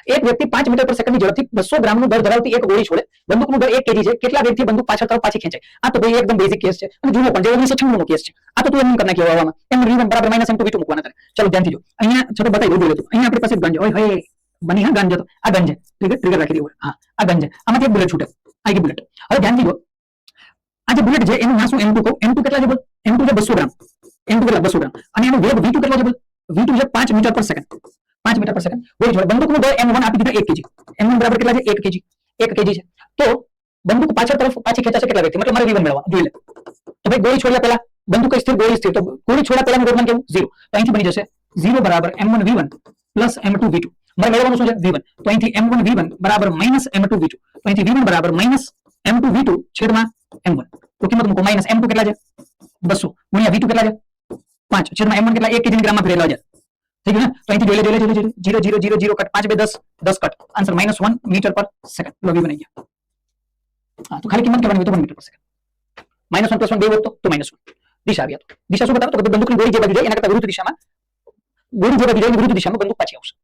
એક વ્યક્તિ 5 મીટર પર સેકન્ડની ઝડપથી 200 ગ્રામનું દળ ધરાવતી એક ગોળી છોડે, બંદૂકનું દળ 1 કેજી છે, કેટલા વેગથી બંદૂક પાછળ તરફ પાછી ખેંચાય? આ તો ભાઈ એકદમ બેઝિક કેસ છે અને જૂનો પણ જે 1996 નો કેસ છે. આ તો તું એમ કરી નાખ્યો આવામાં m1 બરાબર -m2v2 મૂકવાના તારે. ચાલો ધ્યાનથી જો, અહીંયા છતો બતાવી દઉં તો અહીંયા આપણી પાસે ગન છે. ઓય હોય બની હા ગન જતો, આ ગન છે, ટ્રિગર રાખી દીધું. હા આ ગન છે, આમાંથી એક બુલેટ છૂટે, આ એક બુલેટ. હવે ધ્યાનથી જો, આ જે બુલેટ છે એનું નામ શું m2 કહું? m2 કેટલા છે બોલ? m2 છે 200 ગ્રામ. m2 કેટલા 200 ગ્રામ અને એનો વેગ v2 કેટલો છે બોલ? v2 છે 5 મીટર પર સેકન્ડ. 5 મીટર પર સેકન્ડ ગોળી છોડે, બંદૂકનું દળ m1 આપી દીધા 1 કેજી. m1 બરાબર કેટલા છે? 1 કેજી. 1 કેજી છે તો બંદૂક પાછળ તરફ પાછી ખેંચાશે કેટલા વેગથી? મતલબ મારે v1 મેળવવા જોઈ લે. તો ભાઈ ગોળી છોડ્યા પહેલા બંદૂક સ્થિર, ગોળી સ્થિર, તો ગોળી છોડ્યા પહેલાનું વેગમાન કેવું? 0. તો અહીંથી બની જશે 0 બરાબર m1 v1 plus m2 v2. મારે મેળવવાનું શું છે? v1. તો અહીંથી m1 v1 બરાબર માઈનસ m2 v2. તો અહીંથી v1 બરાબર માઈનસ m2 v2 છેદમાં m1. તો કિંમત મૂકો, માઈનસ m2 કેટલા છે? 200 ગુણ્યા v2 કેટલા છે? 5 છેદમાં m1 કેટલા? 1 કેજી ગ્રામમાં ફેરવેલા છે. થઈ ગયું ને? તો અહીંથી જોઈ લે 0 0 0 0 કટ 5 2 10 10 કટ, આન્સર -1 મીટર પર સેકન્ડ. લો v1 આવી ગયા. હા તો ખાલી કિંમત કરવાની હોય તો 1 મીટર પર સેકન્ડ. -1 + 1 બે હોત તો -1. દિશા આવી તો દિશા શું બતાવો? તો બંદૂકની ગોળી જે બાજુ જાય એના કરતા વિરુદ્ધ દિશામાં, ગોળી જે બાજુ જાય વિરુદ્ધ દિશામાં બંદૂક પાછી આવશે.